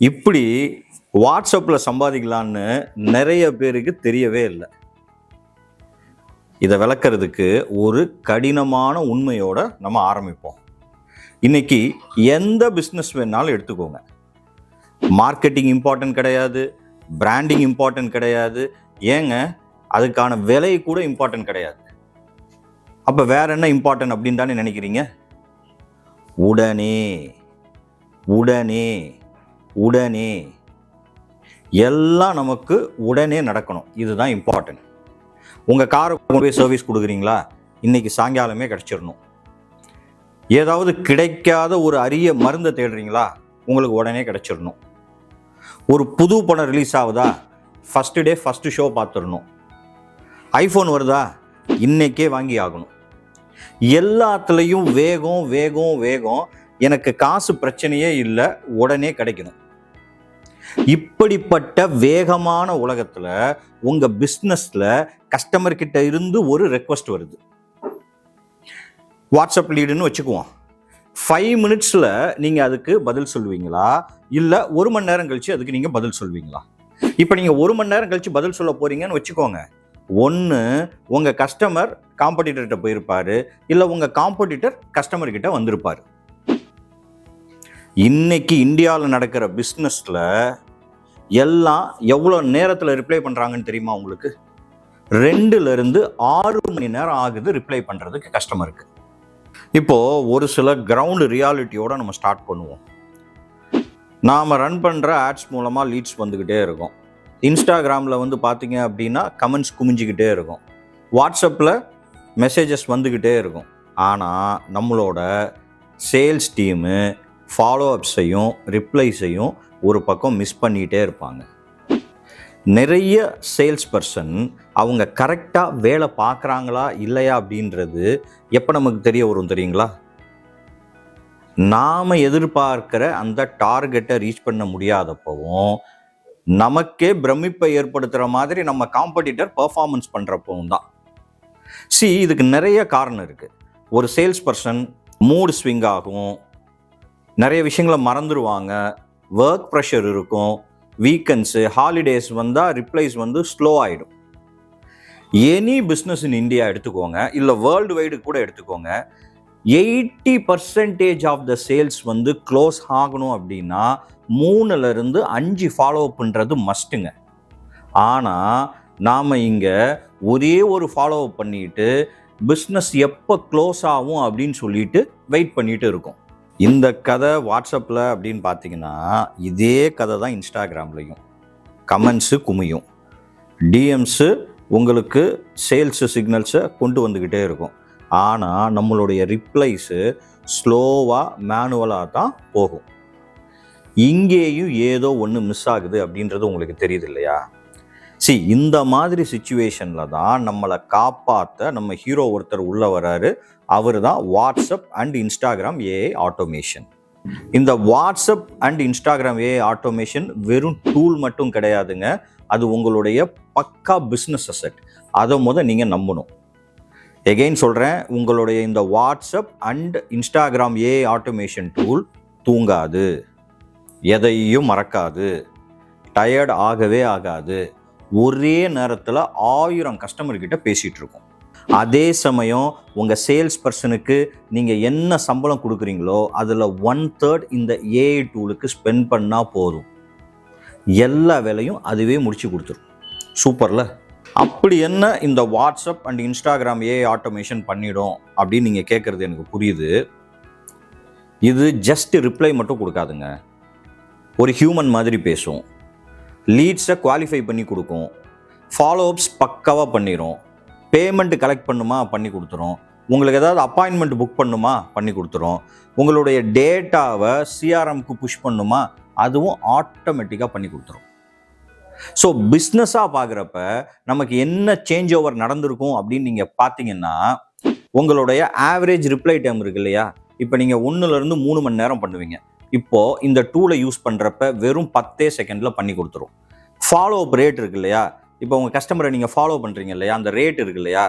இப்படி வாட்ஸ்அப்பில் சம்பாதிக்கலான்னு நிறைய பேருக்கு தெரியவே இல்லை. இதை விளக்கிறதுக்கு ஒரு கடினமான உண்மையோட நம்ம ஆரம்பிப்போம். இன்னைக்கு எந்த பிஸ்னஸ் வேணாலும் எடுத்துக்கோங்க, மார்க்கெட்டிங் இம்பார்ட்டன்ட் கிடையாது, பிராண்டிங் இம்பார்ட்டன்ட் கிடையாது, ஏங்க அதுக்கான விலை கூட இம்பார்ட்டன்ட் கிடையாது. அப்போ வேற என்ன இம்பார்ட்டன்ட் அப்படின்னு தானே நினைக்கிறீங்க? உடனே உடனே உடனே எல்லாம் நமக்கு உடனே நடக்கணும். இதுதான் இம்பார்ட்டன்ட். உங்கள் காரை கொண்டு போய் சர்வீஸ் கொடுக்குறீங்களா, இன்னைக்கு சாயங்காலமே கிடச்சிடணும். ஏதாவது கிடைக்காத ஒரு அரிய மருந்தை தேடுறீங்களா, உங்களுக்கு உடனே கிடச்சிடணும். ஒரு புது படம் ரிலீஸ் ஆகுதா, ஃபஸ்ட்டு டே ஃபஸ்ட்டு ஷோ பார்த்துடணும். ஐஃபோன் வருதா, இன்னைக்கே வாங்கி ஆகணும். எல்லாத்துலேயும் வேகம் வேகம் வேகம். எனக்கு காசு பிரச்சனையே இல்லை, உடனே கிடைக்கணும். இப்படிப்பட்ட வேகமான உலகத்தில் உங்கள் பிஸ்னஸில் கஸ்டமர் கிட்ட இருந்து ஒரு ரெக்வஸ்ட் வருது. வாட்ஸ்அப் லீடுன்னு வச்சுக்குவோம். 5 மினிட்ஸில் நீங்கள் அதுக்கு பதில் சொல்லுவீங்களா, இல்லை 1 மணி நேரம் கழிச்சு அதுக்கு நீங்கள் பதில் சொல்லுவீங்களா? இப்போ நீங்கள் 1 மணி நேரம் கழிச்சு பதில் சொல்ல போறீங்கன்னு வச்சுக்கோங்க. ஒன்று உங்கள் கஸ்டமர் காம்படிட்டர்கிட்ட போயிருப்பாரு, இல்லை உங்கள் காம்படிட்டர் கஸ்டமர் கிட்ட வந்திருப்பாரு. இன்னைக்கு இந்தியாவில் நடக்கிற பிஸ்னஸில் எல்லாம் எவ்வளோ நேரத்தில் ரிப்ளை பண்ணுறாங்கன்னு தெரியுமா உங்களுக்கு? 2லிருந்து 6 மணி நேரம் ஆகுது ரிப்ளை பண்ணுறதுக்கு கஸ்டமருக்கு. இப்போது ஒரு சில கிரவுண்டு ரியாலிட்டியோடு நம்ம ஸ்டார்ட் பண்ணுவோம். நாம் ரன் பண்ணுற ஆட்ஸ் மூலமாக லீட்ஸ் வந்துக்கிட்டே இருக்கும். இன்ஸ்டாகிராமில் வந்து பார்த்தீங்க அப்படின்னா கமெண்ட்ஸ் குமிஞ்சிக்கிட்டே இருக்கும். வாட்ஸ்அப்பில் மெசேஜஸ் வந்துக்கிட்டே இருக்கும். ஆனால் நம்மளோட சேல்ஸ் டீமு ஃபாலோஅப்ஸையும் ரிப்ளைஸையும் ஒரு பக்கம் மிஸ் பண்ணிகிட்டே இருப்பாங்க. நிறைய சேல்ஸ் பர்சன் அவங்க கரெக்டாக வேலை பார்க்குறாங்களா இல்லையா அப்படின்றது எப்போ நமக்கு தெரிய வரும் தெரியுங்களா? நாம் எதிர்பார்க்கிற அந்த டார்கெட்டை ரீச் பண்ண முடியாதப்பவும், நமக்கே பிரமிப்பை ஏற்படுத்துகிற மாதிரி நம்ம காம்படிட்டர் பர்ஃபார்மன்ஸ் பண்ணுறப்பவும் தான். இதுக்கு நிறைய காரணம் இருக்குது. ஒரு சேல்ஸ் பர்சன் மூட் ஸ்விங் ஆகும், நிறைய விஷயங்களை மறந்துடுவாங்க, ஒர்க் ப்ரெஷர் இருக்கும், வீக்கெண்ட்ஸு ஹாலிடேஸ் வந்தால் ரிப்ளைஸ் வந்து ஸ்லோ ஆகிடும். எனி பிஸ்னஸ் இன் இந்தியா எடுத்துக்கோங்க, இல்லை வேர்ல்டு வைடு கூட எடுத்துக்கோங்க, 80% ஆஃப் த சேல்ஸ் வந்து க்ளோஸ் ஆகணும் அப்படின்னா 3லிருந்து 5 ஃபாலோ பண்ணுறது மஸ்ட்டுங்க. ஆனால் நாம் இங்கே ஒரே ஒரு ஃபாலோ பண்ணிட்டு பிஸ்னஸ் எப்போ க்ளோஸ் ஆகும் அப்படின்னு சொல்லிட்டு வெயிட் பண்ணிட்டு இருக்கோம். இந்த கதை வாட்ஸ்அப்பில் அப்படின்னு பார்த்தீங்கன்னா இதே கதை தான் இன்ஸ்டாகிராம்லையும். கமெண்ட்ஸு குமியும், டிஎம்ஸு உங்களுக்கு சேல்ஸு சிக்னல்ஸை கொண்டு வந்துக்கிட்டே இருக்கும். ஆனால் நம்மளுடைய ரிப்ளைஸு ஸ்லோவாக மேனுவலாக தான் போகும். இங்கேயும் ஏதோ ஒன்று மிஸ் ஆகுது அப்படின்றது உங்களுக்கு தெரியுது இல்லையா? இந்த மாதிரி சிச்சுவேஷனில் தான் நம்மளை காப்பாற்ற நம்ம ஹீரோ ஒருத்தர் உள்ளே வராரு. அவர் தான் WhatsApp and Instagram AI automation. இந்த WhatsApp and Instagram AI automation வெறும் டூல் மட்டும் கிடையாதுங்க, அது உங்களுடைய பக்கா பிஸ்னஸ் அசெட். அதை நீங்கள் நம்பணும். எகெயின் சொல்கிறேன், உங்களுடைய இந்த WhatsApp and Instagram AI automation tool தூங்காது, எதையும் மறக்காது, டயர்ட் ஆகவே ஆகாது. ஒரே நேரத்தில் 1000 கஸ்டமர்கிட்ட பேசிகிட்டு இருக்கோம். அதே சமயம் உங்கள் சேல்ஸ் பர்சனுக்கு நீங்கள் என்ன சம்பளம் கொடுக்குறீங்களோ அதில் 1/3 இந்த ஏஐ டூலுக்கு ஸ்பெண்ட் பண்ணால் போதும். எல்லா வேலையும் அதுவே முடிச்சு கொடுத்துரும். சூப்பரில். அப்படி என்ன இந்த WhatsApp and Instagram AI automation பண்ணிடும் அப்படின்னு நீங்கள் கேட்குறது எனக்கு புரியுது. இது ஜஸ்ட் ரிப்ளை மட்டும் கொடுக்காதுங்க, ஒரு ஹியூமன் மாதிரி பேசும், லீட்ஸை குவாலிஃபை பண்ணி கொடுக்கும், ஃபாலோஅப்ஸ் பக்காவாக பண்ணிடும், பேமெண்ட்டு கலெக்ட் பண்ணுமா பண்ணி கொடுத்துரும், உங்களுக்கு ஏதாவது அப்பாயின்மெண்ட் புக் பண்ணுமா பண்ணி கொடுத்துரும், உங்களுடைய டேட்டாவை சிஆர்எம்க்கு புஷ் பண்ணுமா அதுவும் ஆட்டோமேட்டிக்காக பண்ணி கொடுத்துரும். பிஸ்னஸாக பார்க்குறப்ப நமக்கு என்ன சேஞ்ச் ஓவர் நடந்திருக்கும் அப்படின்னு நீங்கள் பார்த்தீங்கன்னா, உங்களுடைய ஆவரேஜ் ரிப்ளை டைம் இருக்கு இல்லையா, இப்போ நீங்கள் 1லிருந்து 3 மணி நேரம் பண்ணுவீங்க, இப்போது இந்த டூலை யூஸ் பண்ணுறப்ப வெறும் 10 செகண்டில் பண்ணி கொடுத்துரும். ஃபாலோ அப் ரேட் இருக்கு இல்லையா, இப்போ உங்கள் கஸ்டமரை நீங்கள் ஃபாலோ பண்ணுறீங்க இல்லையா, அந்த ரேட் இருக்கு இல்லையா,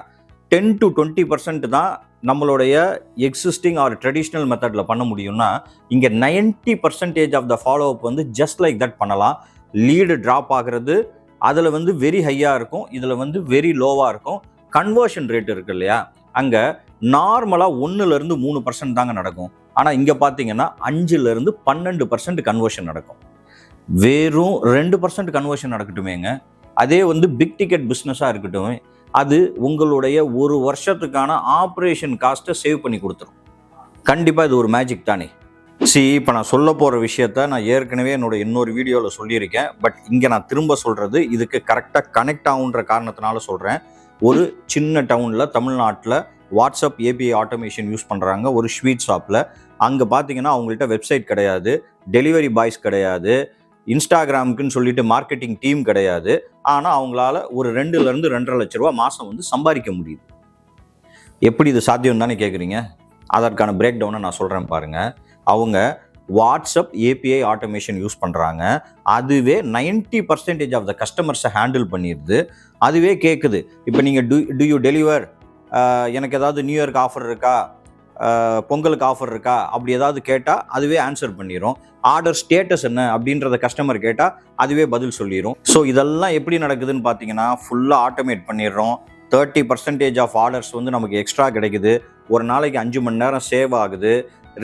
10 to 20% தான் நம்மளுடைய எக்ஸிஸ்டிங் ஆர் ட்ரெடிஷ்னல் மெத்தடில் பண்ண முடியும்னா இங்கே 90% ஆஃப் த ஃபாலோ அப் வந்து ஜஸ்ட் லைக் தட் பண்ணலாம். லீடு ட்ராப் ஆகிறது அதில் வந்து வெரி ஹையாக இருக்கும், இதில் வந்து வெரி லோவாக இருக்கும். கன்வர்ஷன் ரேட் இருக்கு இல்லையா, அங்கே நார்மலாக 1லேருந்து 3% தாங்க நடக்கும். ஆனால் இங்கே பார்த்தீங்கன்னா 5லேருந்து 12% கன்வர்ஷன் நடக்கும். வெறும் 2% கன்வர்ஷன் நடக்கட்டுமேங்க, அதே வந்து பிக் டிக்கெட் பிஸ்னஸாக இருக்கட்டும், அது உங்களுடைய ஒரு வருஷத்துக்கான ஆப்ரேஷன் காஸ்ட்டை சேவ் பண்ணி கொடுத்துரும். கண்டிப்பாக இது ஒரு மேஜிக் தானே. இப்போ நான் சொல்ல போகிற விஷயத்த நான் ஏற்கனவே இன்னொரு வீடியோவில் சொல்லியிருக்கேன். பட் இங்கே நான் திரும்ப சொல்கிறது இதுக்கு கரெக்டாக கனெக்ட் ஆகுன்ற காரணத்தினால சொல்கிறேன். ஒரு சின்ன டவுனில் தமிழ்நாட்டில் வாட்ஸ்அப் ஏபிஐ ஆட்டோமேஷன் யூஸ் பண்ணுறாங்க ஒரு ஸ்வீட் ஷாப்பில். அங்கே பார்த்தீங்கன்னா அவங்கள்ட்ட வெப்சைட் கிடையாது, டெலிவரி பாய்ஸ் கிடையாது, இன்ஸ்டாகிராமுக்குன்னு சொல்லிட்டு மார்க்கெட்டிங் டீம் கிடையாது. ஆனால் அவங்களால ஒரு 2லேருந்து 2.5 லட்ச ரூபா மாதம் வந்து சம்பாதிக்க முடியுது. எப்படி இது சாத்தியம் தானே கேட்குறீங்க? அதற்கான பிரேக் டவுனை நான் சொல்கிறேன் பாருங்கள். அவங்க வாட்ஸ்அப் ஏபிஐ ஆட்டோமேஷன் யூஸ் பண்ணுறாங்க. அதுவே 90% ஆஃப் த கஸ்டமர்ஸை ஹேண்டில் பண்ணிடுது. அதுவே கேட்குது, இப்போ நீங்கள் டு யூ டெலிவர், எனக்கு ஏதாவது நியூ இயர்க்கு ஆஃபர் இருக்கா, பொங்கலுக்கு ஆஃபர் இருக்கா, அப்படி ஏதாவது கேட்டால் அதுவே ஆன்சர் பண்ணிடும். ஆர்டர் ஸ்டேட்டஸ் என்ன அப்படின்றத கஸ்டமர் கேட்டால் அதுவே பதில் சொல்லிடும். ஸோ இதெல்லாம் எப்படி நடக்குதுன்னு பார்த்தீங்கன்னா ஃபுல்லாக ஆட்டோமேட் பண்ணிடுறோம். 30% ஆஃப் ஆர்டர்ஸ் வந்து நமக்கு எக்ஸ்ட்ரா கிடைக்குது. ஒரு நாளைக்கு 5 மணி நேரம் சேவ் ஆகுது.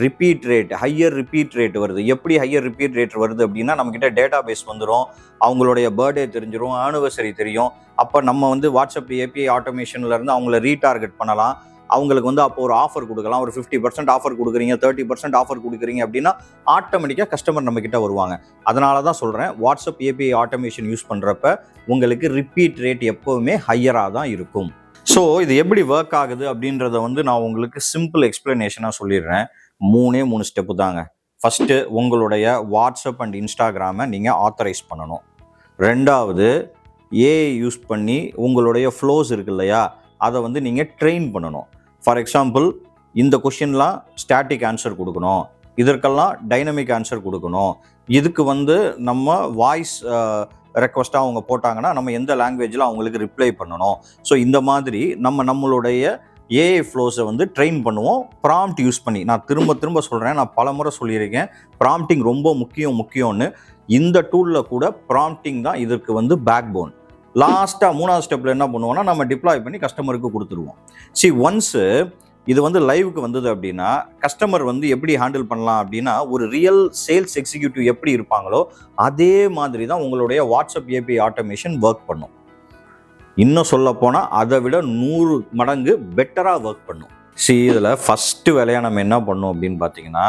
Repeat rate, higher repeat rate வருது. எப்படி ஹையர் ரிப்பீட் ரேட் வருது அப்படின்னா நம்மக்கிட்ட டேட்டா பேஸ் வந்துடும், அவங்களுடைய பர்த்டே தெரிஞ்சிடும், ஆனிவர்சரி தெரியும். அப்போ நம்ம வந்து வாட்ஸ்அப் ஏபிஐ ஆட்டோமேஷன்லேருந்து அவங்கள ரீடார்கெட் பண்ணலாம். அவங்களுக்கு வந்து அப்போ ஒரு ஆஃபர் கொடுக்கலாம். ஒரு 50% ஆஃபர் கொடுக்குறீங்க, 30% ஆஃபர் கொடுக்குறீங்க அப்படின்னா ஆட்டோமேட்டிக்காக கஸ்டமர் நம்மக்கிட்ட வருவாங்க. அதனால தான் சொல்கிறேன், வாட்ஸ்அப் ஏபிஐ ஆட்டோமேஷன் யூஸ் பண்ணுறப்ப உங்களுக்கு ரிப்பீட் ரேட் எப்போவுமே ஹையராக தான் இருக்கும். ஸோ இது எப்படி ஒர்க் ஆகுது அப்படின்றத வந்து நான் உங்களுக்கு சிம்பிள் எக்ஸ்பிளனேஷனாக சொல்லிடுறேன். 3 ஸ்டெப்பு தாங்க. ஃபஸ்ட்டு உங்களுடைய வாட்ஸ்அப் அண்ட் இன்ஸ்டாகிராமை நீங்கள் ஆத்தரைஸ் பண்ணணும். 2வது ஏஐ யூஸ் பண்ணி உங்களுடைய ஃப்ளோஸ் இருக்கு இல்லையா, அதை வந்து நீங்கள் ட்ரெயின் பண்ணணும். ஃபார் எக்ஸாம்பிள், இந்த கொஷின்லாம் ஸ்டாட்டிக் ஆன்சர் கொடுக்கணும், இதற்கெல்லாம் டைனமிக் ஆன்சர் கொடுக்கணும், இதுக்கு வந்து நம்ம வாய்ஸ் ரெக்வஸ்ட்டாக அவங்க போட்டாங்கன்னா நம்ம எந்த லாங்குவேஜில் அவங்களுக்கு ரிப்ளை பண்ணணும். ஸோ இந்த மாதிரி நம்மளுடைய ஏஐ ஃப்ளோஸை வந்து ட்ரெயின் பண்ணுவோம் ப்ராம்ப்ட் யூஸ் பண்ணி. நான் திரும்ப சொல்கிறேன், நான் பல முறை சொல்லியிருக்கேன், ப்ராம்ப்டிங் ரொம்ப முக்கியம்னு. இந்த டூலில் கூட ப்ராம்ப்டிங் தான் இதற்கு வந்து பேக் போன். லாஸ்ட்டாக 3வது ஸ்டெப்பில் என்ன பண்ணுவோம்னா நம்ம டிப்ளாய் பண்ணி கஸ்டமருக்கு கொடுத்துருவோம். ஒன்ஸு இது வந்து லைவுக்கு வந்தது அப்படின்னா கஸ்டமர் வந்து எப்படி ஹேண்டில் பண்ணலாம் அப்படின்னா, ஒரு ரியல் சேல்ஸ் எக்ஸிக்யூட்டிவ் எப்படி இருப்பாங்களோ அதே மாதிரி தான் உங்களுடைய வாட்ஸ்அப் ஏபிஐ ஆட்டோமேஷன் ஒர்க் பண்ணும். இன்னும் சொல்ல போனால் அதை விட 100 மடங்கு பெட்டராக ஒர்க் பண்ணும். இதில் ஃபஸ்ட்டு வேலையாக நம்ம என்ன பண்ணோம் அப்படின்னு பார்த்தீங்கன்னா,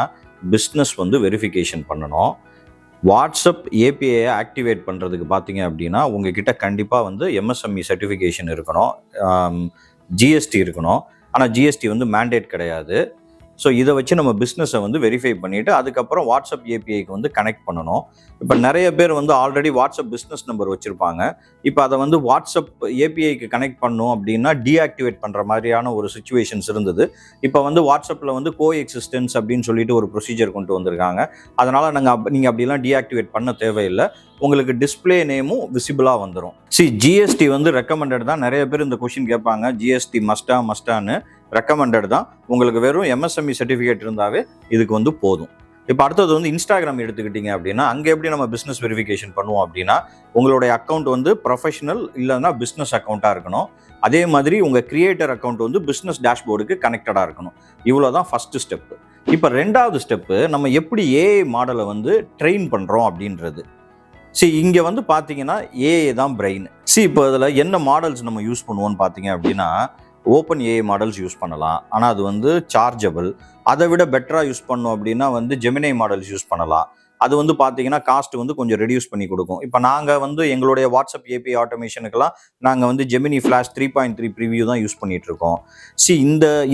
பிஸ்னஸ் வந்து வெரிஃபிகேஷன் பண்ணணும். வாட்ஸ்அப் ஏபிஐயை ஆக்டிவேட் பண்ணுறதுக்கு பார்த்தீங்க அப்படின்னா உங்ககிட்ட கண்டிப்பாக வந்து எம்எஸ்எம்இ சர்டிஃபிகேஷன் இருக்கணும், ஜிஎஸ்டி இருக்கணும். ஆனால் ஜிஎஸ்டி வந்து மேண்டேட் கிடையாது. ஸோ இதை வச்சு நம்ம பிஸ்னஸை வந்து வெரிஃபை பண்ணிவிட்டு அதுக்கப்புறம் வாட்ஸ்அப் ஏபிஐக்கு வந்து கனெக்ட் பண்ணணும். இப்போ நிறைய பேர் வந்து ஆல்ரெடி வாட்ஸ்அப் பிஸ்னஸ் நம்பர் வச்சுருப்பாங்க. இப்போ அதை வந்து வாட்ஸ்அப் ஏபிஐக்கு கனெக்ட் பண்ணோம் அப்படின்னா டீஆக்டிவேட் பண்ணுற மாதிரியான ஒரு சுச்சுவேஷன்ஸ் இருந்தது. இப்போ வந்து வாட்ஸ்அப்பில் வந்து கோ எக்ஸிஸ்டன்ஸ் அப்படின்னு சொல்லிட்டு ஒரு ப்ரொசீஜர் கொண்டு வந்திருக்காங்க. அதனால் நீங்கள் அப்படிலாம் டீஆக்டிவேட் பண்ண தேவையில்லை. உங்களுக்கு டிஸ்பிளே நேமும் விசிபிளாக வந்துடும். ஜிஎஸ்டி வந்து ரெக்கமெண்டட் தான். நிறைய பேர் இந்த கொஷின் கேட்பாங்க, ஜிஎஸ்டி மஸ்டான்னு. ரெக்கமெண்டட் தான். உங்களுக்கு வெறும் எம்எஸ்எம்இ சர்டிஃபிகேட் இருந்தாவே இதுக்கு வந்து போதும். இப்போ அடுத்தது வந்து இன்ஸ்டாகிராம் எடுத்துக்கிட்டீங்க அப்படின்னா அங்கே எப்படி நம்ம பிஸ்னஸ் வெரிஃபிகேஷன் பண்ணுவோம் அப்படின்னா, உங்களுடைய அக்கௌண்ட் வந்து ப்ரொஃபஷனல் இல்லைன்னா பிஸ்னஸ் அக்கௌண்ட்டாக இருக்கணும். அதே மாதிரி உங்கள் கிரியேட்டர் அக்கௌண்ட் வந்து பிஸ்னஸ் டேஷ்போர்டுக்கு கனெக்டடாக இருக்கணும். இவ்வளோ தான் ஃபஸ்ட்டு ஸ்டெப்பு. இப்போ 2வது ஸ்டெப்பு, நம்ம எப்படி ஏஐ மாடலை வந்து ட்ரெயின் பண்ணுறோம் அப்படின்றது. இங்கே வந்து பார்த்தீங்கன்னா ஏஐ தான் பிரெயின். இப்போ இதில் என்ன மாடல்ஸ் நம்ம யூஸ் பண்ணுவோம்னு பார்த்தீங்க அப்படின்னா, ஓப்பன் ஏஐ மாடல்ஸ் யூஸ் பண்ணலாம். ஆனால் அது வந்து சார்ஜபிள். அதை விட பெட்டராக யூஸ் பண்ணோம் அப்படின்னா வந்து ஜெமினை மாடல்ஸ் யூஸ் பண்ணலாம். அது வந்து பார்த்தீங்கன்னா காஸ்ட் வந்து கொஞ்சம் ரெடியூஸ் பண்ணி கொடுக்கும். இப்போ நாங்கள் வந்து எங்களுடைய வாட்ஸ்அப் ஏபிஐ ஆட்டோமேஷனுக்கெல்லாம் நாங்கள் வந்து ஜெமினி ஃப்ளாஷ் 3.3 ப்ரிவியூ தான் யூஸ் பண்ணிகிட்டு இருக்கோம்.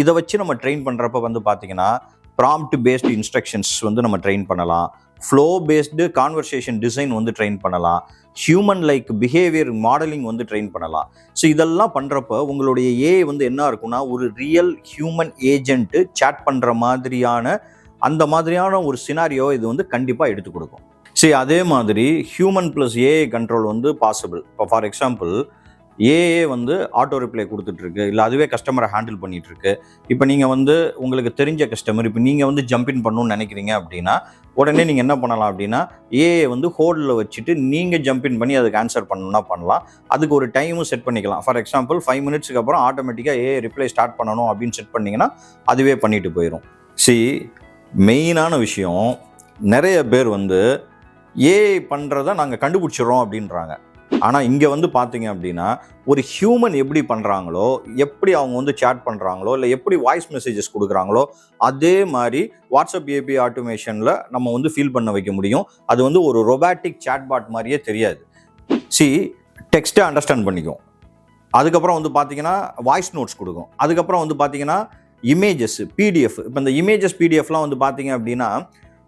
இதை வச்சு நம்ம ட்ரெயின் பண்ணுறப்ப வந்து பார்த்தீங்கன்னா ப்ராம்ப்ட் பேஸ்டு இன்ஸ்ட்ரக்ஷன்ஸ் வந்து நம்ம ட்ரெயின் பண்ணலாம். ஃப்ளோ பேஸ்டு கான்வர்சேஷன் டிசைன் வந்து ட்ரெயின் பண்ணலாம். ஹியூமன் லைக் பிஹேவியர் மாடலிங் வந்து ட்ரெயின் பண்ணலாம். இதெல்லாம் பண்ணுறப்ப உங்களுடைய ஏஐ வந்து என்ன இருக்குன்னா, ஒரு ரியல் ஹியூமன் ஏஜென்ட்டு சேட் பண்ணுற மாதிரியான அந்த மாதிரியான ஒரு சினாரியோ இது வந்து கண்டிப்பாக எடுத்து கொடுக்கும். அதே மாதிரி ஹியூமன் ப்ளஸ் ஏஐ கண்ட்ரோல் வந்து பாசிபிள். இப்போ ஃபார் எக்ஸாம்பிள், ஏஏ வந்து ஆட்டோ ரிப்ளை கொடுத்துட்ருக்கு, இல்லை அதுவே கஸ்டமரை ஹேண்டில் பண்ணிகிட்ருக்கு. இப்போ நீங்கள் வந்து உங்களுக்கு தெரிஞ்ச கஸ்டமர், இப்போ நீங்கள் வந்து ஜம்பின் பண்ணணும்னு நினைக்கிறீங்க அப்படின்னா உடனே நீங்கள் என்ன பண்ணலாம் அப்படின்னா ஏஏ வந்து ஹோல்டில் வச்சுட்டு நீங்கள் ஜம்பின் பண்ணி அதுக்கு ஆன்சர் பண்ணணும்னா பண்ணலாம். அதுக்கு ஒரு டைமும் செட் பண்ணிக்கலாம். ஃபார் எக்ஸாம்பிள் 5 மினிட்ஸ்க்கு அப்புறம் ஆட்டோமேட்டிக்காக ஏஏ ரிப்ளை ஸ்டார்ட் பண்ணணும் அப்படின்னு செட் பண்ணிங்கன்னா அதுவே பண்ணிட்டு போயிடும். மெயினான விஷயம், நிறைய பேர் வந்து ஏஐ பண்ணுறதை நாங்கள் கண்டுபிடிச்சிடறோம் அப்படின்றாங்க. ஆனால் இங்கே வந்து பார்த்தீங்க அப்படின்னா ஒரு ஹியூமன் எப்படி பண்ணுறாங்களோ, எப்படி அவங்க வந்து சேட் பண்ணுறாங்களோ, இல்லை எப்படி வாய்ஸ் மெசேஜஸ் கொடுக்குறாங்களோ அதே மாதிரி வாட்ஸ்அப் ஏபிஐ ஆட்டோமேஷனில் நம்ம வந்து ஃபீல் பண்ண வைக்க முடியும். அது வந்து ஒரு ரொபாட்டிக் சேட்பாட் மாதிரியே தெரியாது. டெக்ஸ்ட்டை அண்டர்ஸ்டாண்ட் பண்ணிக்கும். அதுக்கப்புறம் வந்து பார்த்தீங்கன்னா வாய்ஸ் நோட்ஸ் கொடுக்கும். அதுக்கப்புறம் வந்து பார்த்தீங்கன்னா இமேஜஸ், பிடிஎஃப். இப்போ இந்த இமேஜஸ் பிடிஎஃப்லாம் வந்து பார்த்தீங்க அப்படின்னா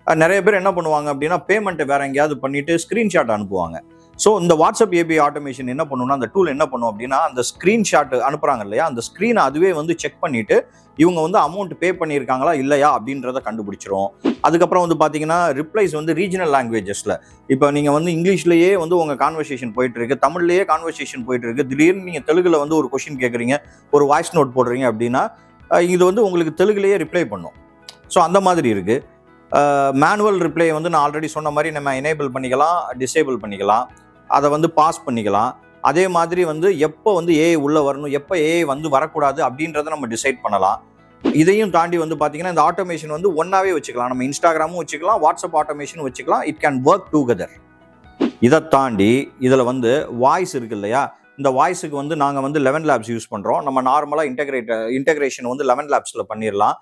நிறைய பேர் என்ன பண்ணுவாங்க அப்படின்னா பேமெண்ட்டை வேற எங்கேயாவது பண்ணிட்டு ஸ்க்ரீன்ஷாட் அனுப்புவாங்க. ஸோ இந்த வாட்ஸ்அப் ஏபிஐ ஆட்டோமேஷன் என்ன பண்ணுன்னா, அந்த டூல் என்ன பண்ணும் அப்படின்னா அந்த ஸ்க்ரீன்ஷாட் அனுப்புறாங்க இல்லையா, அந்த ஸ்க்ரீனை அதுவே வந்து செக் பண்ணிட்டு இவங்க வந்து அமௌண்ட் பே பண்ணியிருக்காங்களா இல்லையா அப்படின்றத கண்டுபிடிச்சிரும். அதுக்கப்புறம் வந்து பார்த்தீங்கன்னா ரிப்ளைஸ் வந்து ரீஜனல் லாங்குவேஜஸில், இப்போ நீங்கள் வந்து இங்கிலீஷ்லேயே வந்து உங்கள் கான்வர்சேஷன் போயிட்டு இருக்கு, தமிழ்லேயே கான்வர்சேஷன் போயிட்டு இருக்கு, திடீர்னு நீங்கள் தெலுங்குல வந்து ஒரு கொஷின் கேட்குறீங்க, ஒரு வாய்ஸ் நோட் போடுறீங்க அப்படின்னா இது வந்து உங்களுக்கு தெலுங்குலேயே ரிப்ளை பண்ணும். ஸோ அந்த மாதிரி இருக்குது. மேனுவல் ரிப்ளை வந்து நான் ஆல்ரெடி சொன்ன மாதிரி நம்ம எனேபிள் பண்ணிக்கலாம், டிசேபிள் பண்ணிக்கலாம், அதை வந்து பாஸ் பண்ணிக்கலாம். அதே மாதிரி வந்து எப்போ வந்து ஏஐ உள்ளே வரணும், எப்போ ஏஐ வந்து வரக்கூடாது அப்படின்றத நம்ம டிசைட் பண்ணலாம். இதையும் தாண்டி வந்து பார்த்தீங்கன்னா இந்த ஆட்டோமேஷன் வந்து ஒன்றாவே வச்சுக்கலாம். நம்ம இன்ஸ்டாகிராமும் வச்சுக்கலாம், வாட்ஸ்அப் ஆட்டோமேஷனும் வச்சுக்கலாம். It can work together. இதை தாண்டி இதில் வந்து வாய்ஸ் இருக்கு இல்லையா, இந்த வாய்ஸுக்கு வந்து நாங்கள் வந்து 11 லேப்ஸ் யூஸ் பண்ணுறோம். நம்ம நார்மலாக இன்டெகிரேஷன் வந்து 11 லேப்ஸில் பண்ணிடலாம்.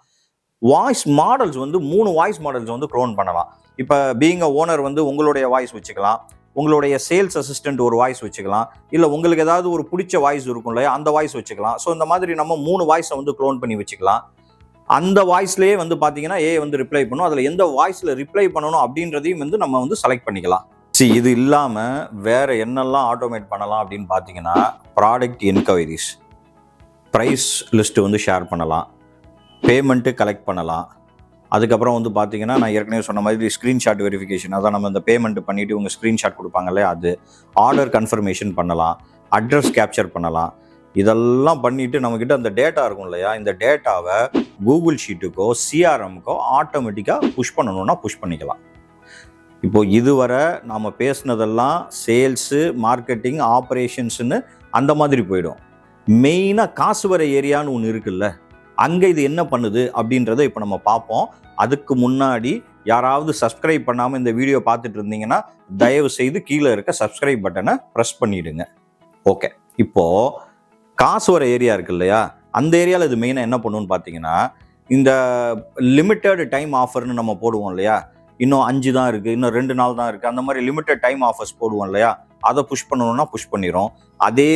வாய்ஸ் மாடல்ஸ் வந்து 3 வாய்ஸ் மாடல்ஸ் வந்து க்ளோன் பண்ணலாம். இப்போ பீயிங் அ ஓனர் வந்து உங்களுடைய வாய்ஸ் வச்சுக்கலாம், உங்களுடைய சேல்ஸ் அசிஸ்டன்ட் ஒரு வாய்ஸ் வச்சுக்கலாம், இல்லை உங்களுக்கு ஏதாவது ஒரு பிடிச்ச வாய்ஸ் இருக்கும் இல்லையா அந்த வாய்ஸ் வச்சுக்கலாம். ஸோ இந்த மாதிரி நம்ம 3 வாய்ஸை வந்து க்ளோன் பண்ணி வச்சுக்கலாம். அந்த வாய்ஸ்லேயே வந்து பார்த்தீங்கன்னா ஏ வந்து ரிப்ளை பண்ணும். அதில் எந்த வாய்ஸில் ரிப்ளை பண்ணணும் அப்படின்றதையும் வந்து நம்ம வந்து செலக்ட் பண்ணிக்கலாம். இது இல்லாமல் வேற என்னெல்லாம் ஆட்டோமேட் பண்ணலாம் அப்படின்னு பார்த்தீங்கன்னா ப்ராடக்ட் என்கொயரிஸ், ப்ரைஸ் லிஸ்ட்டு வந்து ஷேர் பண்ணலாம், பேமெண்ட்டு கலெக்ட் பண்ணலாம். அதுக்கப்புறம் வந்து பார்த்தீங்கன்னா நான் ஏற்கனவே சொன்ன மாதிரி ஸ்க்ரீன்ஷாட் வெரிஃபிகேஷன், அதான் நம்ம இந்த பேமெண்ட் பண்ணிவிட்டு உங்கள் ஸ்க்ரீன்ஷாட் கொடுப்பாங்கல்ல அது, ஆர்டர் கன்ஃபர்மேஷன் பண்ணலாம், அட்ரஸ் கேப்சர் பண்ணலாம். இதெல்லாம் பண்ணிவிட்டு நம்மக்கிட்ட அந்த டேட்டா இருக்கும் இல்லையா, இந்த டேட்டாவை கூகுள் ஷீட்டுக்கோ சிஆர்எம்க்கோ ஆட்டோமேட்டிக்காக புஷ் பண்ணணும்னா புஷ் பண்ணிக்கலாம். இப்போது இதுவரை நாம் பேசுனதெல்லாம் சேல்ஸு, மார்க்கெட்டிங், ஆப்ரேஷன்ஸுன்னு அந்த மாதிரி போயிடும். மெயினாக காசு வர ஏரியான்னு ஒன்று இருக்குல்ல, அங்கே இது என்ன பண்ணுது அப்படின்றத இப்போ நம்ம பார்ப்போம். அதுக்கு முன்னாடி யாராவது சப்ஸ்கிரைப் பண்ணாமல் இந்த வீடியோ பார்த்துட்டு இருந்தீங்கன்னா தயவு செய்து கீழே இருக்க சப்ஸ்கிரைப் பட்டனை ப்ரெஸ் பண்ணிவிடுங்க. ஓகே, இப்போது காசு வர ஏரியா இருக்கு இல்லையா, அந்த ஏரியாவில் இது மெயினாக என்ன பண்ணுன்னு பார்த்தீங்கன்னா இந்த லிமிட்டட் டைம் ஆஃபர்னு நம்ம போடுவோம் இல்லையா, இன்னும் 5 தான் இருக்குது, இன்னும் 2 நாள் தான் இருக்குது, அந்த மாதிரி லிமிட்டட் டைம் ஆஃபர்ஸ் போடுவோம் இல்லையா, அதை புஷ் பண்ணணும்னா புஷ் பண்ணிடும். அதே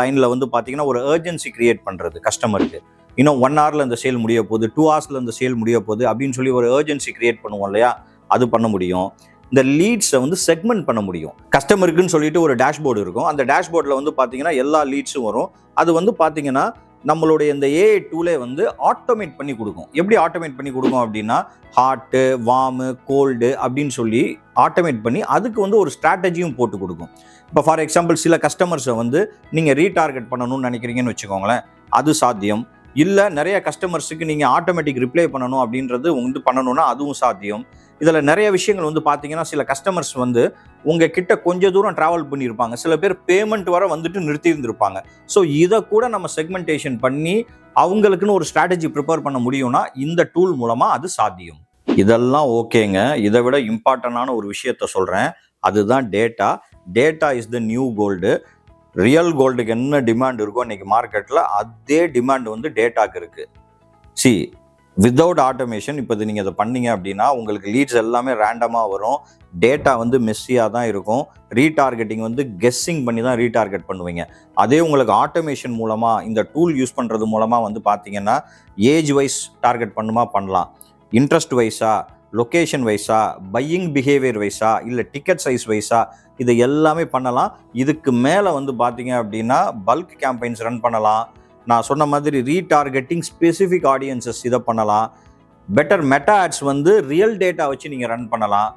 லைனில் வந்து பார்த்தீங்கன்னா ஒரு ஏர்ஜென்சி கிரியேட் பண்ணுறது கஸ்டமருக்கு, இன்னும் 1 ஹவரில் இந்த சேல் முடிய போகுது, 2 ஹவர்ஸில் இந்த சேல் முடிய போகுது அப்படின்னு சொல்லி ஒரு ஏர்ஜென்சி கிரியேட் பண்ணுவோம் இல்லையா, அது பண்ண முடியும். இந்த லீட்ஸை வந்து செக்மெண்ட் பண்ண முடியும். கஸ்டமருக்குன்னு சொல்லிட்டு ஒரு டேஷ்போர்டு இருக்கும், அந்த டேஷ்போர்டில் வந்து பார்த்தீங்கன்னா எல்லா லீட்ஸும் வரும். அது வந்து பார்த்தீங்கன்னா நம்மளுடைய இந்த ஏஐ டூலே வந்து ஆட்டோமேட் பண்ணி கொடுக்கும். எப்படி ஆட்டோமேட் பண்ணி கொடுக்கும் அப்படின்னா ஹாட்டு, வார்மு, கோல்டு அப்படின்னு சொல்லி ஆட்டோமேட் பண்ணி அதுக்கு வந்து ஒரு ஸ்ட்ராட்டஜியும் போட்டு கொடுக்கும். இப்போ ஃபார் எக்ஸாம்பிள் சில கஸ்டமர்ஸை வந்து நீங்கள் ரீடார்கெட் பண்ணணும்னு நினைக்கிறீங்கன்னு வச்சுக்கோங்களேன், அது சாத்தியம். இல்லை நிறைய கஸ்டமர்ஸுக்கு நீங்கள் ஆட்டோமேட்டிக் ரிப்ளை பண்ணணும் அப்படின்றது வந்து பண்ணணும்னா அதுவும் சாத்தியம். இதில் நிறைய விஷயங்கள் வந்து பார்த்தீங்கன்னா சில கஸ்டமர்ஸ் வந்து உங்கள் கிட்ட கொஞ்சம் தூரம் ட்ராவல் பண்ணியிருப்பாங்க, சில பேர் பேமெண்ட் வர வந்துட்டு நிறுத்தி இருந்திருப்பாங்க. ஸோ இதை கூட நம்ம செக்மெண்டேஷன் பண்ணி அவங்களுக்குன்னு ஒரு ஸ்ட்ராட்டஜி ப்ரிப்பேர் பண்ண முடியும்னா இந்த டூல் மூலமாக அது சாத்தியம். இதெல்லாம் ஓகேங்க. இதை விட இம்பார்ட்டண்டான ஒரு விஷயத்த சொல்கிறேன், அதுதான் data. Data is the new gold. Real கோல்டுக்கு என்ன டிமாண்ட் இருக்கோ இன்னைக்கு மார்க்கெட்டில் அதே டிமாண்ட் வந்து டேட்டாக்கு இருக்குது. வித்தவுட் ஆட்டோமேஷன் இப்போ நீங்கள் இதை பண்ணீங்க அப்படின்னா உங்களுக்கு லீட்ஸ் எல்லாமே ரேண்டமாக வரும், டேட்டா வந்து மெஸ்ஸியாக தான் இருக்கும், ரீடார்கெட்டிங் வந்து கெஸ்ஸிங் பண்ணி தான் ரீடார்கெட் பண்ணுவீங்க. அதே உங்களுக்கு ஆட்டோமேஷன் மூலமாக இந்த டூல் யூஸ் பண்ணுறது மூலமாக வந்து பார்த்தீங்கன்னா ஏஜ் வைஸ் டார்கெட் பண்ணலாம், இன்ட்ரெஸ்ட் வைஸா, லொக்கேஷன் வைஸா, பையிங் பிஹேவியர் வைஸா, இல்லை டிக்கெட் சைஸ் வைஸா, இதை எல்லாமே பண்ணலாம். இதுக்கு மேலே வந்து பார்த்தீங்க அப்படின்னா பல்க் கேம்பெயின்ஸ் ரன் பண்ணலாம். நான் சொன்ன மாதிரி ரீடார்கெட்டிங் ஸ்பெசிஃபிக் ஆடியன்சஸ் இதை பண்ணலாம். பெட்டர் மெட்டா ஆட்ஸ் வந்து ரியல் டேட்டா வச்சு நீங்கள் ரன் பண்ணலாம்.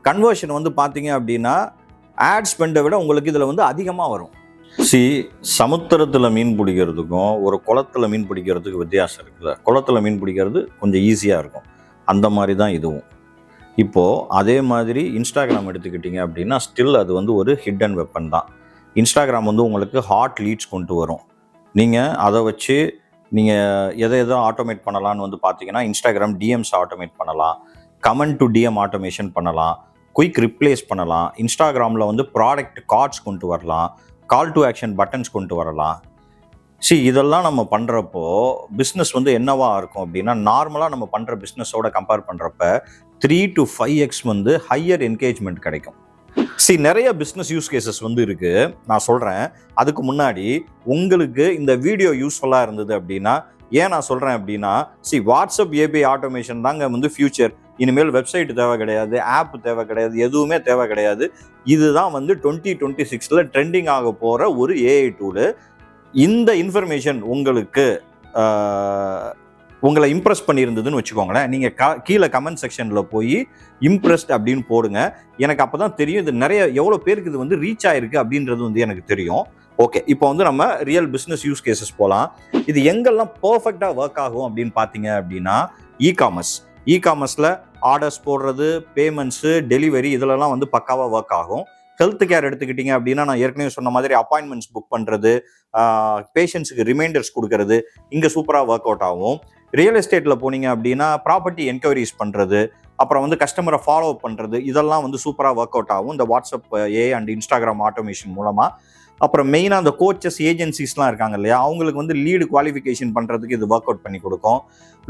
கன்வர்ஷன் வந்து பார்த்தீங்க அப்படின்னா ஆட் ஸ்பெண்டை விட உங்களுக்கு இதில் வந்து அதிகமாக வரும். சமுத்திரத்தில் மீன் பிடிக்கிறதுக்கும் ஒரு குளத்தில் மீன் பிடிக்கிறதுக்கு வித்தியாசம் இருக்குல்ல. குளத்தில் மீன் பிடிக்கிறது கொஞ்சம் ஈஸியாக இருக்கும், அந்த மாதிரி தான் இதுவும். இப்போது அதே மாதிரி இன்ஸ்டாகிராம் எடுத்துக்கிட்டிங்க அப்படின்னா ஸ்டில் அது வந்து ஒரு ஹிடன் வெப்பன் தான். இன்ஸ்டாகிராம் வந்து உங்களுக்கு ஹாட் லீட்ஸ் கொண்டு வரும். நீங்கள் அதை வச்சு நீங்கள் எதை ஆட்டோமேட் பண்ணலான்னு வந்து பார்த்தீங்கன்னா இன்ஸ்டாகிராம் டிஎம்ஸ் ஆட்டோமேட் பண்ணலாம், கமெண்ட் டு டிஎம் ஆட்டோமேஷன் பண்ணலாம், குயிக் ரிப்ளேஸ் பண்ணலாம். இன்ஸ்டாகிராமில் வந்து ப்ராடக்ட் கார்ட்ஸ் கொண்டு வரலாம், கால் டு ஆக்ஷன் பட்டன்ஸ் கொண்டு வரலாம். இதெல்லாம் நம்ம பண்ணுறப்போ பிஸ்னஸ் வந்து என்னவா இருக்கும் அப்படின்னா, நார்மலாக நம்ம பண்ணுற பிஸ்னஸோட கம்பேர் பண்ணுறப்ப 3 to 5x வந்து ஹையர் என்கேஜ்மெண்ட் கிடைக்கும். நிறைய பிஸ்னஸ் யூஸ் கேசஸ் வந்து இருக்குது, நான் சொல்கிறேன். அதுக்கு முன்னாடி உங்களுக்கு இந்த வீடியோ யூஸ்ஃபுல்லாக இருந்தது அப்படின்னா, ஏன் நான் சொல்கிறேன் அப்படின்னா, வாட்ஸ்அப் ஏபிஐ ஆட்டோமேஷன் தாங்க வந்து ஃபியூச்சர். இனிமேல் வெப்சைட் தேவை கிடையாது, ஆப் தேவை கிடையாது, எதுவுமே தேவை கிடையாது. இதுதான் வந்து 2026 ட்ரெண்டிங் ஆக போகிற ஒரு ஏஐ டூலு. இந்த இன்ஃபர்மேஷன் உங்களை இம்ப்ரெஸ் பண்ணியிருந்ததுன்னு வச்சுக்கோங்களேன். நீங்கள் கீழே கமெண்ட் செக்ஷனில் போய் இம்ப்ரெஸ்ட் அப்படின்னு போடுங்க. எனக்கு அப்போ தான் தெரியும் இது எவ்வளோ பேருக்கு இது வந்து ரீச் ஆயிருக்கு அப்படின்றது வந்து எனக்கு தெரியும். ஓகே, இப்போ வந்து நம்ம ரியல் பிஸ்னஸ் யூஸ் கேசஸ் போகலாம். இது எங்கெல்லாம் பர்ஃபெக்டாக ஒர்க் ஆகும் அப்படின்னு பார்த்தீங்க அப்படின்னா, இகாமர்ஸில் ஆர்டர்ஸ் போடுறது, பேமெண்ட்ஸு, டெலிவரி இதிலலாம் வந்து பக்காவாக ஒர்க் ஆகும். ஹெல்த் கேர் எடுத்துக்கிட்டிங்க அப்படின்னா, நான் ஏற்கனவே சொன்ன மாதிரி அப்பாயின்மெண்ட்ஸ் புக் பண்ணுறது, பேஷண்ட்ஸுக்கு ரிமைண்டர்ஸ் கொடுக்கறது இங்கே சூப்பராக ஒர்க் அவுட் ஆகும். ரியல் எஸ்டேட்டில் போனீங்க அப்படின்னா ப்ராப்பர்ட்டி என்கொயரிஸ் பண்ணுறது, அப்புறம் வந்து கஸ்டமரை ஃபாலோ அப் பண்ணுறது, இதெல்லாம் வந்து சூப்பராக ஒர்க் அவுட் ஆகும் இந்த WhatsApp AI and Instagram automation மூலமாக. அப்புறம் மெயினாக அந்த கோச்சஸ் ஏஜென்சிஸ்லாம் இருக்காங்க இல்லையா, அவங்களுக்கு வந்து லீடு குவாலிஃபிகேஷன் பண்ணுறதுக்கு இது ஒர்க் அவுட் பண்ணி கொடுக்கும்.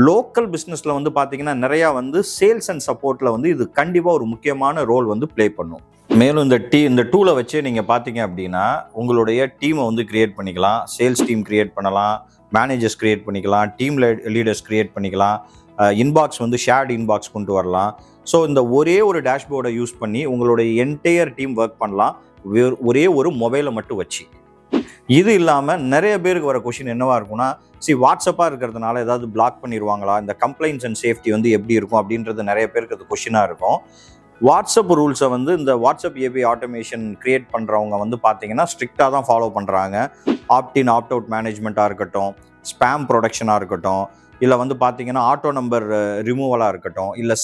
லோக்கல் பிஸ்னஸில் வந்து பார்த்தீங்கன்னா நிறையா வந்து சேல்ஸ் அண்ட் சப்போர்ட்டில் வந்து இது கண்டிப்பாக ஒரு முக்கியமான ரோல் வந்து ப்ளே பண்ணும். மேலும் இந்த டூலை வச்சு நீங்கள் பார்த்தீங்க அப்படின்னா உங்களுடைய டீமை வந்து கிரியேட் பண்ணிக்கலாம். சேல்ஸ் டீம் கிரியேட் பண்ணலாம், மேனேஜர்ஸ் கிரியேட் பண்ணிக்கலாம், டீம் லீடர்ஸ் கிரியேட் பண்ணிக்கலாம், இன்பாக்ஸ் வந்து ஷேர்ட் இன்பாக்ஸ் கொண்டு வரலாம். ஸோ இந்த ஒரே ஒரு டேஷ்போர்டை யூஸ் பண்ணி உங்களுடைய என்டையர் டீம் ஒர்க் பண்ணலாம், ஒரே ஒரு மொபைலை மட்டும் வச்சு. இது இல்லாமல் நிறைய பேருக்கு வர கொஷின் என்னவா இருக்கும்னா, வாட்ஸ்அப்பாக இருக்கிறதுனால ஏதாவது பிளாக் பண்ணிடுவாங்களா, இந்த கம்ப்ளைண்ட்ஸ் அண்ட் சேஃப்டி வந்து எப்படி இருக்கும் அப்படின்றது நிறைய பேருக்கு அது கொஷினாக இருக்கும். வாட்ஸ்அப் ரூல்ஸை வந்து இந்த வாட்ஸ்அப் ஏபிஐ ஆட்டோமேஷன் கிரியேட் பண்ணுறவங்க வந்து பார்த்தீங்கன்னா ஸ்ட்ரிக்டாக தான் ஃபாலோ பண்ணுறாங்க. ஆப்டின் ஆப்ட் அவுட் மேனேஜ்மெண்ட்டாக இருக்கட்டும், ஸ்பேம் ப்ரொடக்ஷனாக இருக்கட்டும், இல்லை வந்து பார்த்தீங்கன்னா ஆட்டோ நம்பர் ரிமூவலாக இருக்கட்டும், இல்லை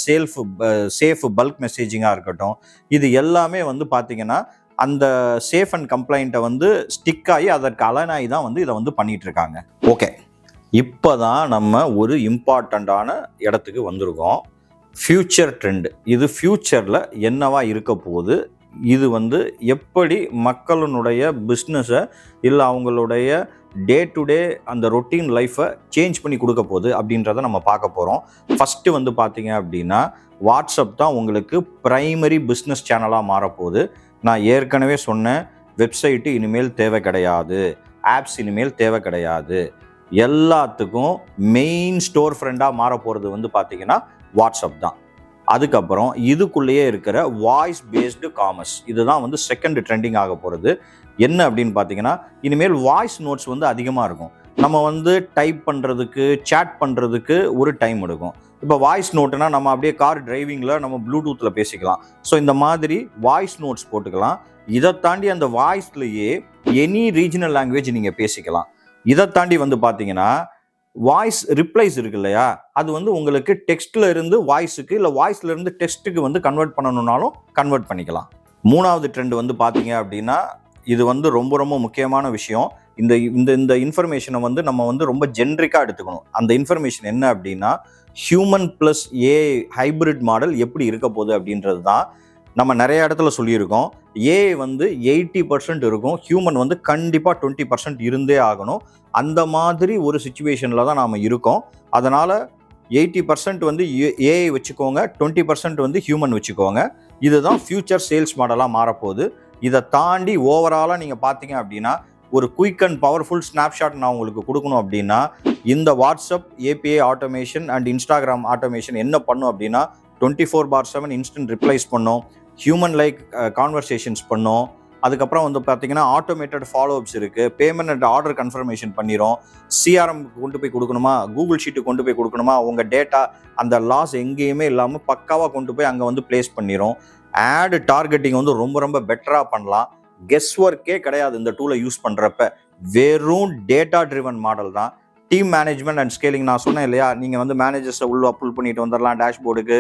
சேஃப் பல்க் மெசேஜிங்காக இருக்கட்டும், இது எல்லாமே வந்து பார்த்தீங்கன்னா அந்த சேஃப் அண்ட் கம்ப்ளைண்ட்டை வந்து ஸ்டிக் ஆகி அதற்கு அலனாகி தான் வந்து இதை வந்து பண்ணிகிட்டு இருக்காங்க. ஓகே, இப்போ தான் நம்ம ஒரு இம்பார்ட்டண்ட்டான இடத்துக்கு வந்திருக்கோம். Future trend. இது ஃப்யூச்சரில் என்னவா இருக்க போகுது, இது வந்து எப்படி மக்களுடைய பிஸ்னஸை இல்லை அவங்களுடைய டே டு டே அந்த ரொட்டீன் லைஃப்பை சேஞ்ச் பண்ணி கொடுக்க போகுது அப்படின்றத நம்ம பார்க்க போகிறோம். ஃபஸ்ட்டு வந்து பார்த்தீங்க அப்படின்னா வாட்ஸ்அப் தான் உங்களுக்கு ப்ரைமரி பிஸ்னஸ் சேனலாக மாறப்போகுது. நான் ஏற்கனவே சொன்னேன், வெப்சைட்டு இனிமேல் தேவை கிடையாது, ஆப்ஸ் இனிமேல் தேவை கிடையாது, எல்லாத்துக்கும் மெயின் ஸ்டோர் ஃப்ரெண்டாக மாற போகிறது வந்து பார்த்தீங்கன்னா வாட்ஸ்அப் தான். அதுக்கப்புறம் இதுக்குள்ளேயே இருக்கிற வாய்ஸ் பேஸ்டு காமர்ஸ், இதுதான் வந்து செகண்ட் ட்ரெண்டிங் ஆக போகிறது. என்ன அப்படின்னு பார்த்தீங்கன்னா, இனிமேல் வாய்ஸ் நோட்ஸ் வந்து அதிகமாக இருக்கும். நம்ம வந்து டைப் பண்ணுறதுக்கு, சேட் பண்ணுறதுக்கு ஒரு டைம் எடுக்கும். இப்போ வாய்ஸ் நோட்டுனா நம்ம அப்படியே கார் டிரைவிங்கில் நம்ம ப்ளூடூத்தில் பேசிக்கலாம். ஸோ இந்த மாதிரி வாய்ஸ் நோட்ஸ் போட்டுக்கலாம். இதை தாண்டி அந்த வாய்ஸ்லேயே எனி ரீஜனல் லாங்குவேஜ் நீங்கள் பேசிக்கலாம். இதை தாண்டி வந்து பார்த்தீங்கன்னா வாய்ஸ் ரிப்ளைஸ் இருக்கு இல்லையா, அது வந்து உங்களுக்கு டெக்ஸ்ட்ல இருந்து வாய்ஸுக்கு இல்லை வாய்ஸ்ல இருந்து டெக்ஸ்ட்டுக்கு வந்து கன்வெர்ட் பண்ணணும்னாலும் கன்வெர்ட் பண்ணிக்கலாம். மூணாவது ட்ரெண்ட் வந்து பார்த்தீங்க அப்படின்னா, இது வந்து ரொம்ப ரொம்ப முக்கியமான விஷயம். இந்த இந்த இன்ஃபர்மேஷனை வந்து நம்ம வந்து ரொம்ப ஜென்ரிக்காக எடுத்துக்கணும். அந்த இன்ஃபர்மேஷன் என்ன அப்படின்னா, human plus AI hybrid model எப்படி இருக்க போகுது அப்படின்றது தான். நம்ம நிறைய இடத்துல சொல்லியிருக்கோம், ஏஐ வந்து 80% இருக்கும், ஹியூமன் வந்து கண்டிப்பாக 20% இருந்தே ஆகணும். அந்த மாதிரி ஒரு சுச்சுவேஷனில் தான் நாம் இருக்கோம். அதனால் 80% வந்து ஏஐ வச்சுக்கோங்க, 20% வந்து ஹியூமன் வச்சுக்கோங்க. இதுதான் ஃபியூச்சர் சேல்ஸ் மாடலாக மாறப்போகுது. இதை தாண்டி ஓவராலாக நீங்கள் பார்த்தீங்க அப்படின்னா, ஒரு குயிக் அண்ட் பவர்ஃபுல் ஸ்னாப்ஷாட் நான் உங்களுக்கு கொடுக்கணும் அப்படின்னா, இந்த WhatsApp API automation and Instagram automation என்ன பண்ணும் அப்படின்னா, 24/7 இன்ஸ்டன்ட் ரிப்ளைஸ் பண்ணும், ஹியூமன் லைக் கான்வர்சேஷன்ஸ் பண்ணும். அதுக்கப்புறம் வந்து பார்த்தீங்கன்னா ஆட்டோமேட்டட் ஃபாலோஅப்ஸ் இருக்குது, பேமெண்ட் அண்ட் ஆர்டர் கன்ஃபர்மேஷன் பண்ணிடும், சிஆர்எம் கொண்டு போய் கொடுக்கணுமா, கூகுள் ஷீட்டு கொண்டு போய் கொடுக்கணுமா, உங்கள் டேட்டா அந்த லாஸ் எங்கேயுமே இல்லாமல் பக்காவாக கொண்டு போய் அங்கே வந்து பிளேஸ் பண்ணிடும். ஆடு டார்கெட்டிங் வந்து ரொம்ப ரொம்ப பெட்டராக பண்ணலாம். கெஸ் ஒர்க்கே கிடையாது இந்த டூலை யூஸ் பண்ணுறப்ப. வெறும் டேட்டா ட்ரிவன் மாடல் தான். டீம் மேனேஜ்மெண்ட் அண்ட் ஸ்கேலிங் நான் சொன்னேன் இல்லையா, நீங்கள் வந்து மேனேஜர்ஸை உள்ள புல் பண்ணிட்டு வந்துடலாம், டேஷ்போர்டுக்கு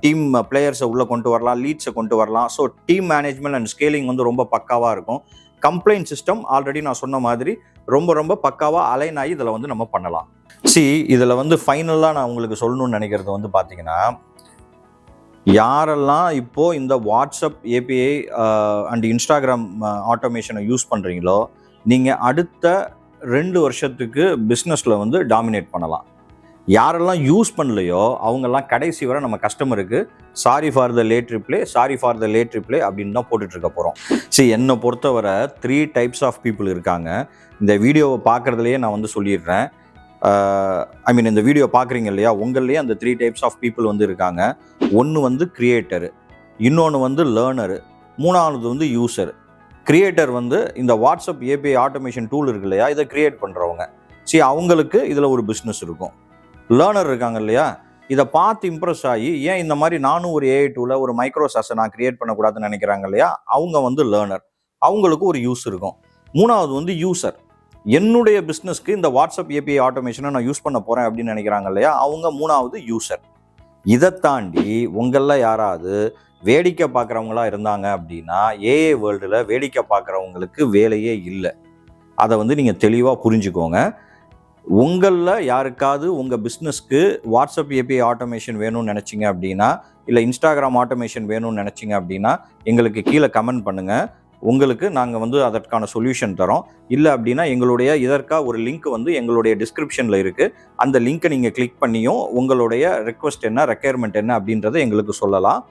டீம் பிளேயர்ஸை உள்ளே கொண்டு வரலாம், லீட்ஸை கொண்டு வரலாம். So team management and scaling வந்து ரொம்ப பக்காவாக இருக்கும். கம்ப்ளைண்ட் சிஸ்டம் ஆல்ரெடி நான் சொன்ன மாதிரி ரொம்ப ரொம்ப பக்காவாக அலைன் ஆகி இதில் வந்து நம்ம பண்ணலாம். இதில் வந்து ஃபைனலாக நான் உங்களுக்கு சொல்லணும்னு நினைக்கிறது வந்து பார்த்தீங்கன்னா, யாரெல்லாம் இப்போது இந்த வாட்ஸ்அப் ஏபிஐ அண்ட் இன்ஸ்டாகிராம் ஆட்டோமேஷனை யூஸ் பண்ணுறீங்களோ, நீங்கள் அடுத்த 2 வருஷத்துக்கு பிஸ்னஸில் வந்து டாமினேட் பண்ணலாம். யாரெல்லாம் யூஸ் பண்ணலையோ அவங்கெல்லாம் கடைசி வரை நம்ம கஸ்டமருக்கு sorry for the late reply, sorry for the late reply அப்படின்னு தான் போட்டுட்ருக்க போகிறோம். என்னை பொறுத்தவரை 3 டைப்ஸ் ஆஃப் பீப்புள் இருக்காங்க. இந்த வீடியோவை பார்க்குறதுலையே நான் வந்து சொல்லிடுறேன். இந்த வீடியோ பார்க்குறீங்க இல்லையா, உங்கள்லேயே அந்த 3 டைப்ஸ் ஆஃப் பீப்புள் வந்து இருக்காங்க. ஒன்று வந்து கிரியேட்டரு, இன்னொன்று வந்து லேர்னரு, மூணாவது வந்து யூசர். கிரியேட்டர் வந்து இந்த வாட்ஸ்அப் ஏபிஐ ஆட்டோமேஷன் டூல் இருக்கு இல்லையா, இதை கிரியேட் பண்ணுறவங்க. அவங்களுக்கு இதில் ஒரு பிஸ்னஸ் இருக்கும். லேர்னர் இருக்காங்க இல்லையா, இதை பார்த்து இம்ப்ரெஸ் ஆகி ஏன் இந்த மாதிரி நானும் ஒரு ஏஐ டூலை ஒரு மைக்ரோசாஸை நான் கிரியேட் பண்ணக்கூடாதுன்னு நினைக்கிறாங்க இல்லையா, அவங்க வந்து லேர்னர். அவங்களுக்கு ஒரு யூஸ் இருக்கும். மூணாவது வந்து யூசர். என்னுடைய பிஸ்னஸ்க்கு இந்த வாட்ஸ்அப் ஏபிஐ ஆட்டோமேஷனை நான் யூஸ் பண்ண போகிறேன் அப்படின்னு நினைக்கிறாங்க இல்லையா, அவங்க மூணாவது யூசர். இதை தாண்டி உங்களில் யாராவது வேடிக்கை பார்க்குறவங்களா இருந்தாங்க அப்படின்னா, ஏஐ வேர்ல்டில் வேடிக்கை பார்க்குறவங்களுக்கு வேலையே இல்லை. அதை வந்து நீங்கள் தெளிவாக புரிஞ்சுக்கோங்க. உங்களில் யாருக்காவது உங்கள் பிஸ்னஸ்க்கு வாட்ஸ்அப் ஏபிஐ ஆட்டோமேஷன் வேணும்னு நினச்சிங்க அப்படின்னா, இல்லை இன்ஸ்டாகிராம் ஆட்டோமேஷன் வேணும்னு நினச்சிங்க அப்படின்னா, எங்களுக்கு கீழே கமெண்ட் பண்ணுங்கள். உங்களுக்கு நாங்கள் வந்து அதற்கான சொல்யூஷன் தரோம். இல்லை அப்படின்னா எங்களுடைய இதற்காக ஒரு லிங்க் வந்து எங்களுடைய டிஸ்கிரிப்ஷனில் இருக்குது. அந்த லிங்க்கை நீங்கள் கிளிக் பண்ணியும் உங்களுடைய ரெக்வஸ்ட் என்ன, ரெக்யர்மெண்ட் என்ன அப்படின்றத எங்களுக்கு சொல்லலாம்.